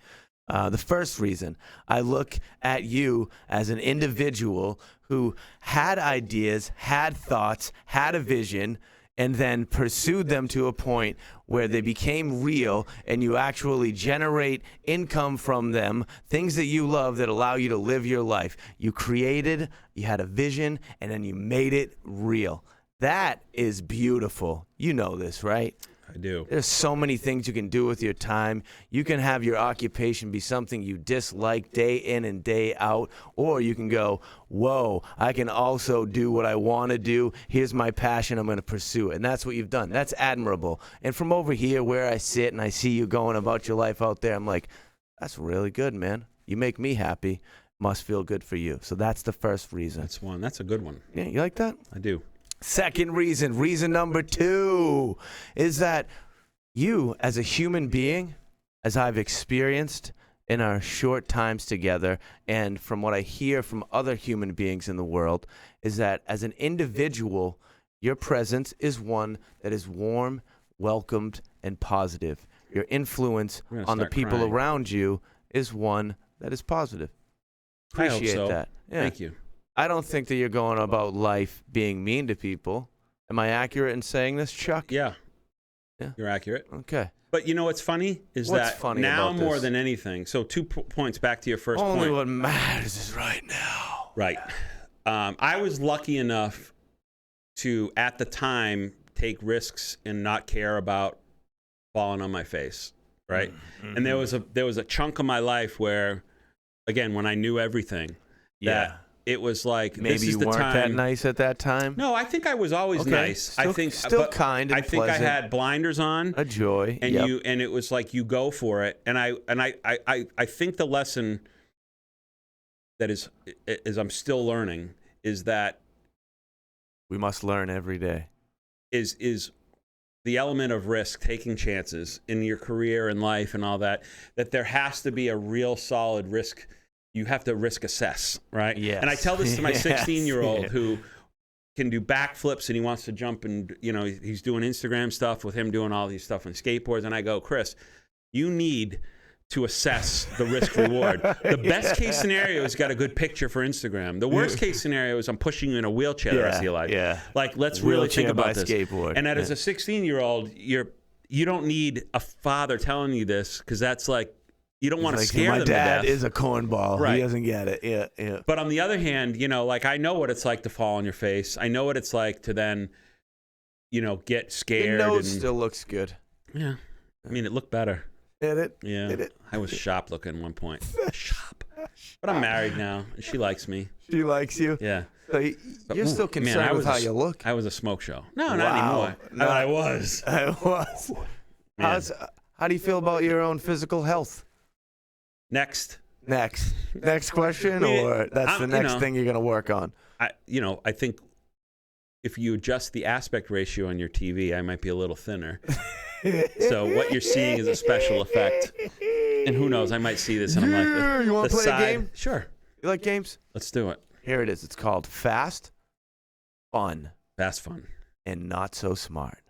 The first reason, I look at you as an individual who had ideas, had thoughts, had a vision, and then pursued them to a point where they became real and you actually generate income from them, things that you love that allow you to live your life. You created, you had a vision, and then you made it real. That is beautiful. You know this, right? I do. There's so many things you can do with your time. You can have your occupation be something you dislike day in and day out, or you can go, whoa, I can also do what I want to do. Here's my passion. I'm going to pursue it. And that's what you've done. That's admirable. And from over here where I sit and I see you going about your life out there, I'm like, that's really good, man. You make me happy. Must feel good for you. So that's the first reason. That's one. That's a good one. Yeah, you like that? I do. Second reason number 2, is that you, as a human being, as I've experienced in our short times together, and from what I hear from other human beings in the world, is that as an individual, your presence is one that is warm, welcomed, and positive. Your influence on the people around you is one that is positive. Appreciate that. Yeah. Thank you. I don't think that you're going about life being mean to people. Am I accurate in saying this, Chuck? Yeah. Yeah. You're accurate. Okay. But you know what's funny is What's that funny now about more this? than anything. So 2 points back to your first Only point. what matters is right now. Right. I was lucky enough to, at the time, take risks and not care about falling on my face. Right. Mm-hmm. And there was a chunk of my life where, again, when I knew everything, that it was like, maybe this is you the weren't time. that nice at that time. No, I think I was always nice. Still, I think still but kind and I think pleasant. I had blinders on. A joy. And yep. and it was like you go for it. And I think the lesson that is I'm still learning is that we must learn every day. Is the element of risk, taking chances in your career and life and all that there has to be a real solid risk. You have to risk assess, right? Yes. And I tell this to my 16-year-old Yes. who can do backflips and he wants to jump and, he's doing Instagram stuff with him doing all these stuff on skateboards. And I go, Chris, you need to assess the risk reward. The best case scenario is got a good picture for Instagram. The worst case scenario is I'm pushing you in a wheelchair the rest of your life. Yeah. Like, let's really think about this. Skateboard. And as a 16-year-old, you don't need a father telling you this because that's like, you don't want to scare them to death. My dad is a cornball. Right. He doesn't get it. Yeah, yeah. But on the other hand, like I know what it's like to fall on your face. I know what it's like to then, get scared. Your nose and, still looks good. Yeah. I mean, it looked better. Did it? Yeah. Did it? I was shop looking at one point. Shop. But I'm married now, and she likes me. She likes you? Yeah. So you're still concerned with how you look? I was a smoke show. No, not anymore. No, I was. I was. How do you feel about your own physical health? Next question, or that's the next thing you're going to work on? I think if you adjust the aspect ratio on your TV, I might be a little thinner. So what you're seeing is a special effect. And who knows, I might see this and I'm like, you want to play a game? Sure. You like games? Let's do it. Here it is. It's called Fast, Fun, Fast Fun. and Not So Smart.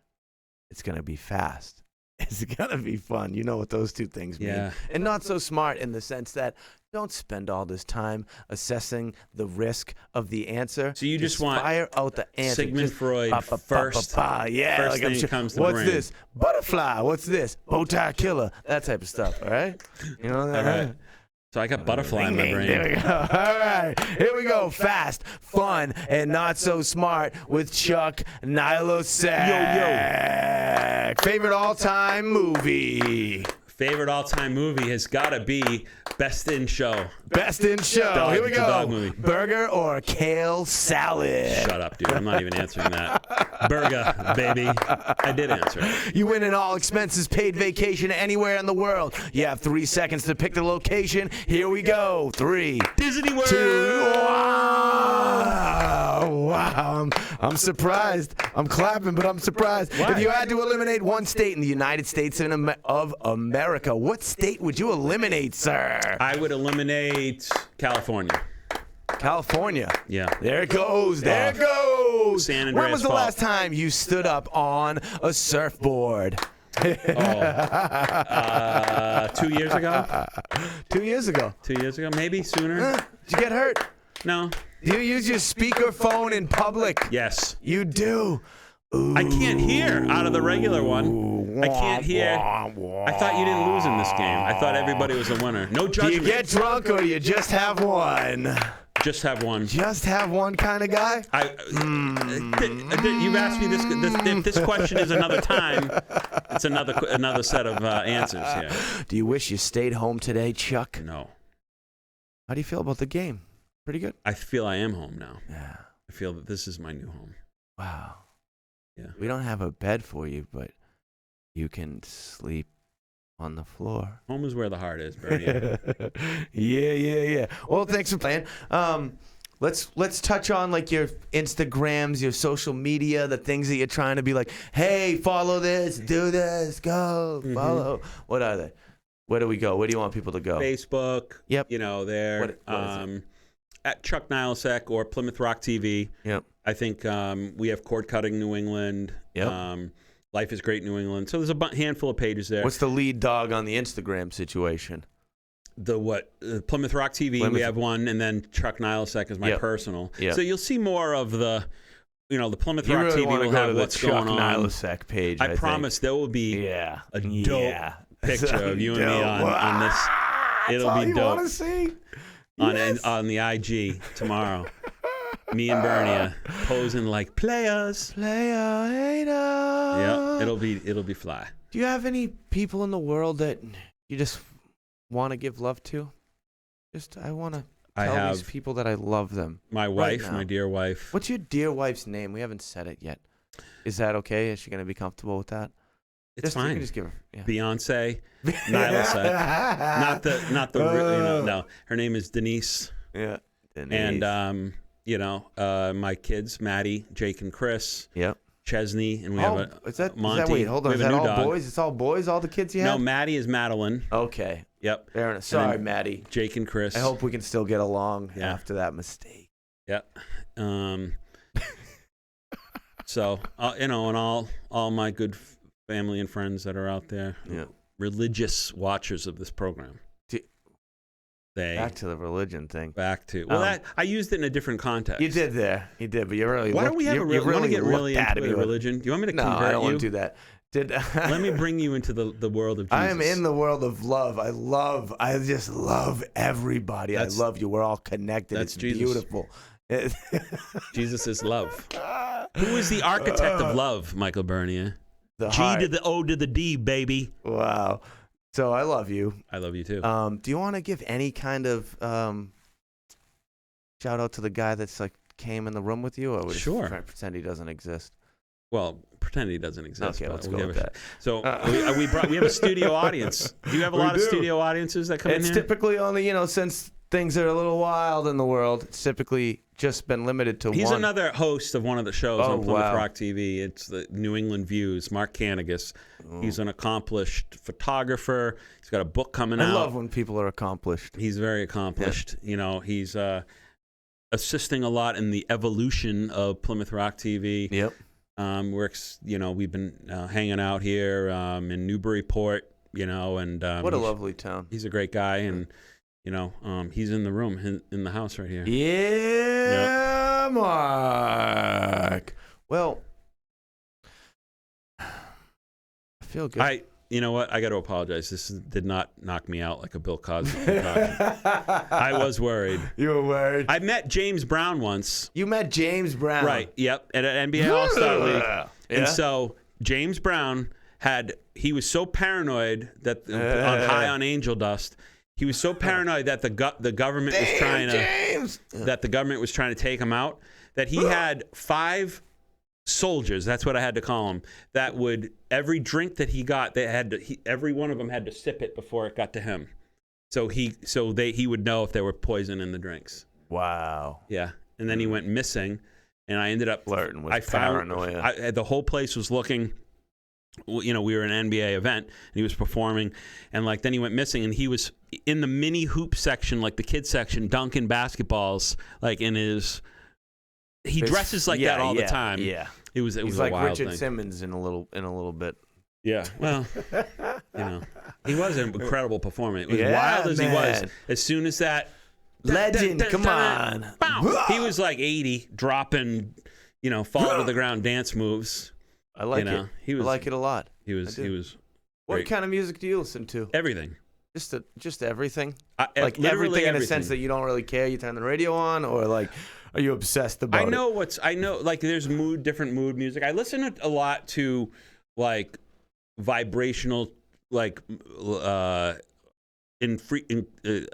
It's going to be fast. It's going to be fun. You know what those two things mean. Yeah. And not so smart in the sense that don't spend all this time assessing the risk of the answer. So you just want fire out the answer. Sigmund Freud first. Yeah. First thing comes to what's brain. this? Butterfly. What's this? Bow tie killer. That type of stuff. All right? You know that? All right. So I got butterfly in my brain. There we go. All right. Here we go. Fast, fun, and not so smart with Chuck Nilosek. Yo. Favorite all-time movie? Favorite all-time movie has got to be Best in Show. Best in Show. Dog. Here we It's a go. dog movie. Burger or kale salad? Shut up, dude. I'm not even answering that. Burger, baby. I did answer it. You win an all-expenses paid vacation anywhere in the world. You have 3 seconds to pick the location. Here we go. 3, Disney World. 2, wow. I'm surprised. I'm clapping, but I'm surprised. Why? If you had to eliminate one state in the United States of America, what state would you eliminate, sir? I would eliminate California. California. Yeah. There it goes. There it goes. San Andreas When was the Fault. last time you stood up on a surfboard? 2 years ago? 2 years ago. 2 years ago? Maybe sooner? Did you get hurt? No. Do you use your speakerphone in public? Yes. You do. Ooh. I can't hear out of the regular one. I can't hear. I thought you didn't lose in this game. I thought everybody was a winner. No Do judgment. you get drunk or do you just have one? Just have one. Just have one kind of guy? You've asked me this. If this question is another time, it's another set of answers here. Do you wish you stayed home today, Chuck? No. How do you feel about the game? Pretty good? I feel I am home now. Yeah. I feel that this is my new home. Wow. Yeah. We don't have a bed for you, but you can sleep on the floor. Home is where the heart is, Bernie. Yeah. Well, thanks for playing. Let's touch on like your Instagrams, your social media, the things that you're trying to be like, hey, follow this, do this, go, follow. What are they? Where do we go? Where do you want people to go? Facebook. Yep. There. What is it? At Chuck Nilosek or Plymouth Rock TV. Yep. I think we have Cord Cutting New England. Yep. Life is Great New England. So there's a handful of pages there. What's the lead dog on the Instagram situation? Plymouth Rock TV, we have one, and then Chuck Nilosek is my personal. Yep. So you'll see more of the the Plymouth Rock TV will have what's going on. Chuck Nilosek page. I promise there will be a dope picture of you and me on this. It'll be dope. Want to see? On the IG tomorrow. Me and Bernie posing like players. Player hater. Yeah, it'll be fly. Do you have any people in the world that you just want to give love to? I want to tell these people that I love them. My wife, my dear wife. What's your dear wife's name? We haven't said it yet. Is that okay? Is she going to be comfortable with that? It's fine. You can just give her Beyonce, Nilosek. not the no. Her name is Denise. Yeah, Denise. And my kids, Maddie, Jake, and Chris. Yep. Chesney, and we have Monty. Wait, hold on. Is that all boys? It's all boys, all the kids you have? No, Maddie is Madeline. Okay. Yep. Fair enough. Sorry, Maddie. Jake and Chris. I hope we can still get along after that mistake. Yep. So, and all my good family and friends that are out there, religious watchers of this program. Back to the religion thing. I used it in a different context. You did, but you really. Why don't we have a religion? You want to get really into religion? Do you want me to convert you? No, I don't want to do that. Let me bring you into the world of Jesus. I am in the world of love. I just love everybody. I love you. We're all connected. It's beautiful. Jesus is love. Who is the architect of love, Michael Bernier? The G heart. to the O to the D, baby. Wow. So I love you. I love you too. Do you want to give any kind of shout out to the guy that's came in the room with you, or would sure. Pretend he doesn't exist? Well, pretend he doesn't exist. Okay, let's go with that. So we have a studio audience. Do you have a lot of studio audiences that come in here? It's typically only since things are a little wild in the world. It's typically just been limited to one. He's another host of one of the shows on Plymouth Rock TV. It's the New England Views, Mark Canagus. He's an accomplished photographer. He's got a book coming out. I love when people are accomplished. He's very accomplished. Yeah. He's assisting a lot in the evolution of Plymouth Rock TV. Yep. We've been hanging out here in Newburyport, and what a lovely town. He's a great guy, and he's in the room in the house right here. Yeah, yep. Mark. Well, I feel good. You know what? I got to apologize. This did not knock me out like a Bill Cosby concoction. I was worried. You were worried? I met James Brown once. You met James Brown? Right. Yep. At an NBA All-Star League. Yeah. And so James Brown he was so paranoid that high on angel dust. He was so paranoid that the government was trying to take him out, that he had 5 soldiers, that's what I had to call them, that would, every drink that he got, every one of them had to sip it before it got to him. So he would know if there were poison in the drinks. Wow. Yeah. And then he went missing, and I ended up flirting with paranoia. The whole place was looking. We were at an NBA event, and he was performing, and then he went missing, and he was in the mini hoop section, the kids section, dunking basketballs, he dresses like that all the time. Yeah. It was He's a like wild Richard thing. Simmons in a little bit. Yeah. Well, he was an incredible performer. It was wild as he was. As soon as that legend, come on, he was 80, dropping, fall to the ground dance moves. I like it. I like it a lot. He was. What great. kind of music do you listen to? Everything. Just everything. Everything in a sense that you don't really care. You turn the radio on, or are you obsessed about it? I know. There's different mood music. I listen a lot to vibrational,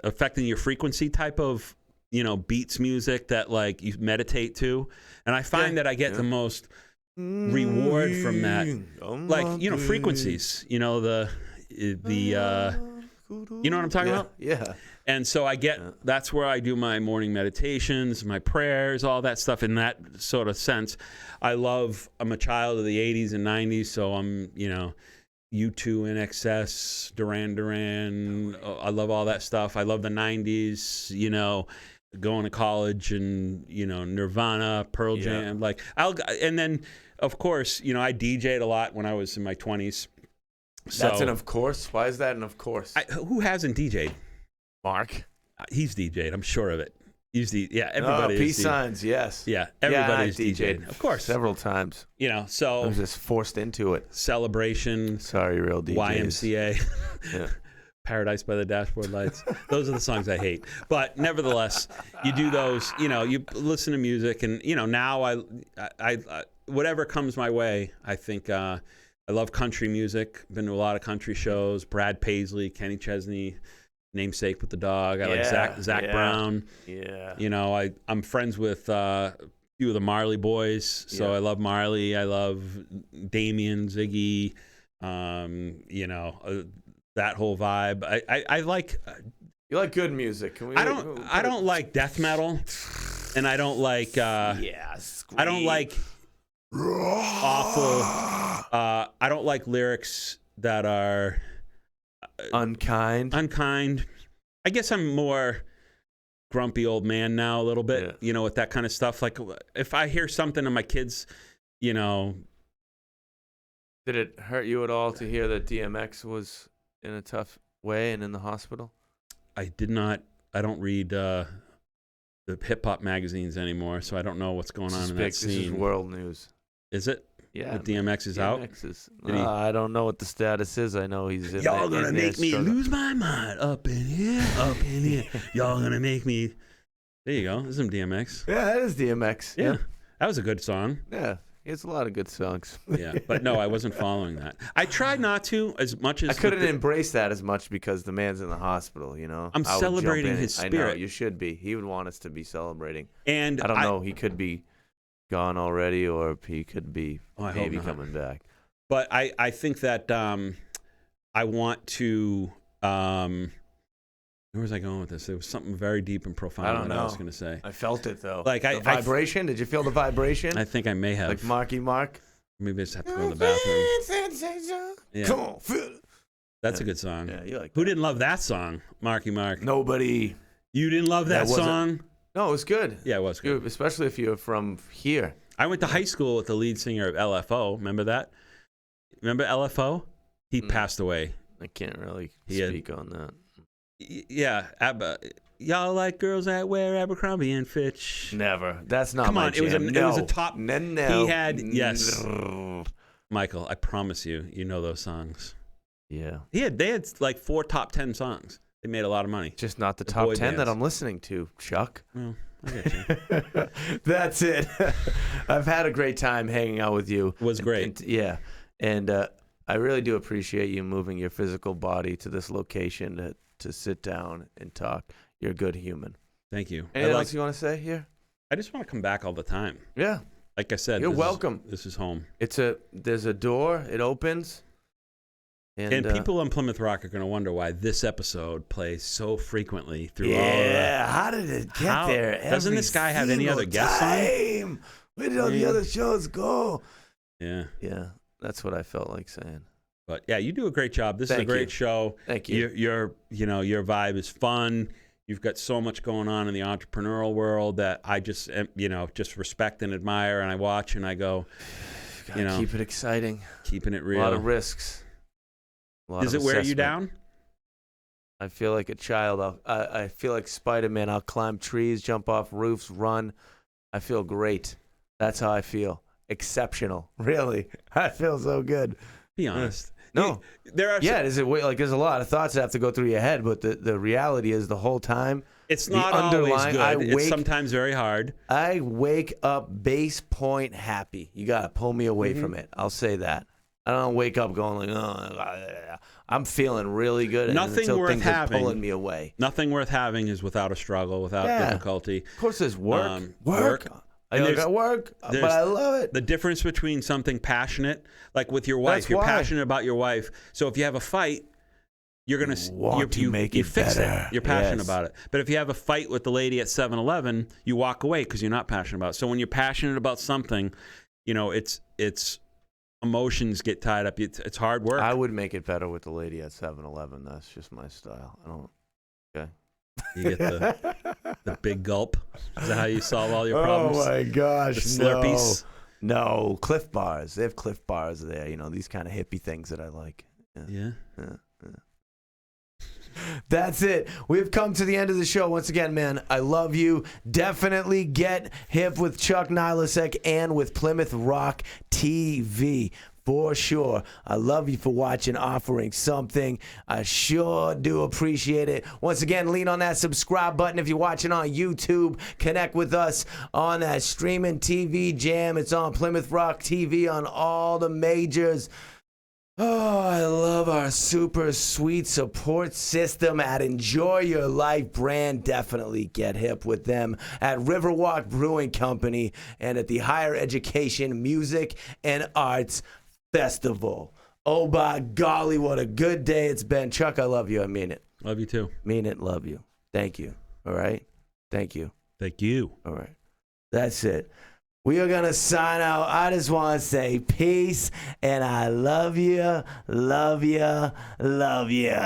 affecting your frequency type of beats music that you meditate to, and I find that I get the most reward from that, frequencies. You know what I'm talking about? Yeah. And so that's where I do my morning meditations, my prayers, all that stuff in that sort of sense. I'm a child of the 80s and 90s, so I'm, U2, NXS, Duran Duran. I love all that stuff. I love the 90s, going to college and, Nirvana, Pearl Jam. And then, of course, I DJ'd a lot when I was in my 20s. That's an of course? Why is that an of course? Who hasn't DJ'd? Mark. He's DJ'd, I'm sure of it. Everybody. Peace signs, yes. Yeah, everybody's DJ'd, of course, several times. So I was just forced into it. Celebration. Sorry, real DJs. YMCA. Yeah. Paradise by the Dashboard Lights. Those are the songs I hate. But nevertheless, you do those. You listen to music, and now I whatever comes my way. I think I love country music. Been to a lot of country shows. Brad Paisley, Kenny Chesney, Namesake with the Dog. I like Zach Brown. Yeah. I'm friends with a few of the Marley boys, so I love Marley. I love Damien, Ziggy. That whole vibe. I like. You like good music. I don't like death metal, and I don't like. I don't like awful. I don't like lyrics that are unkind. I guess I'm more grumpy old man now a little bit. With that kind of stuff. Like if I hear something of my kids, Did it hurt you at all to hear that DMX was in a tough way and in the hospital? I did not. I don't read the hip hop magazines anymore, so I don't know what's going on in that scene. This is world news. Is it? Yeah. That DMX is out? I don't know what the status is. I know he's in Y'all gonna make me lose my mind up in here. Y'all gonna make me. There you go. This is some DMX. Yeah, that is DMX. Yeah. That was a good song. Yeah. It's a lot of good songs. Yeah, but no, I wasn't following that. I tried not to as much as... I couldn't embrace that as much because the man's in the hospital, I'm celebrating his spirit. I know, you should be. He would want us to be celebrating. And I don't know, he could be gone already, or he could be maybe coming back. But I think that I want to... where was I going with this? There was something very deep and profound. I don't know. I was going to say. I felt it though. Like the vibration. Did you feel the vibration? I think I may have. Like Marky Mark. Maybe I just have to go to the bathroom. Yeah. Come on, feel it. That's a good song. Yeah, you like. Who didn't love that song, Marky Mark? Nobody. You didn't love that song? No, it was good. Yeah, it was good. Especially if you're from here. I went to high school with the lead singer of LFO. Remember that? Remember LFO? He passed away. I can't really speak on that. Yeah, y'all like girls that wear Abercrombie and Fitch? Never. That's not Come my on, jam. it was a top. No. He had Michael, I promise you know those songs. Yeah. They had like 4 top 10 songs. They made a lot of money. Just not the top 10 that I'm listening to, Chuck. Well, I get you. That's it. I've had a great time hanging out with you. It was great. And I really do appreciate you moving your physical body to this location to sit down and talk. You're a good human. Thank you. Anything else you want to say here? I just want to come back all the time. Yeah. Like I said, you're welcome. This is home. There's a door. It opens. And people in Plymouth Rock are going to wonder why this episode plays so frequently through all of Yeah, how did it get there? Doesn't this guy have any other guests on? Where did all the other shows go? Yeah. Yeah, that's what I felt like saying. But yeah, you do a great job. This is a great show. Thank you. Your vibe is fun. You've got so much going on in the entrepreneurial world that I just respect and admire, and I watch and I go, keep it exciting, keeping it real. A lot of risks. Does it wear you down? I feel like a child. I feel like Spider-Man. I'll climb trees, jump off roofs, run. I feel great. That's how I feel. Exceptional. Really. I feel so good. Be honest. No. There's a lot of thoughts that have to go through your head, but the reality is the whole time. It's not always good. It's sometimes very hard. I wake up base point happy. You got to pull me away from it. I'll say that. I don't wake up going like, oh, I'm feeling really good. Nothing worth having. Pulling me away. Nothing worth having is without a struggle, without difficulty. Of course, there's work. Work. I got work, but I love it. The difference between something passionate, like with your wife, you're passionate about your wife. So if you have a fight, you're going to make it fix better. It. You're passionate about it. But if you have a fight with the lady at 7-Eleven, you walk away because you're not passionate about it. So when you're passionate about something, it's emotions get tied up. It's hard work. I would make it better with the lady at 7-Eleven. That's just my style. Okay. You get the big gulp. Is that how you solve all your problems? Oh my gosh, the Slurpees? No, Cliff Bars. They have Cliff Bars there. These kind of hippie things that I like. Yeah. That's it. We've come to the end of the show. Once again, man, I love you. Definitely get hip with Chuck Nilosek and with Plymouth Rock TV. For sure. I love you for watching Offering Something. I sure do appreciate it. Once again, lean on that subscribe button if you're watching on YouTube. Connect with us on that streaming TV jam. It's on Plymouth Rock TV on all the majors. Oh, I love our super sweet support system at Enjoy Your Life brand. Definitely get hip with them at Riverwalk Brewing Company and at the Higher Education Music and Arts Festival. Oh, by golly, what a good day it's been. Chuck, I love you. I mean it. Love you too. Mean it. Love you. Thank you. All right? Thank you. Thank you. All right. That's it. We are going to sign out. I just want to say peace, and I love you, love you, love you.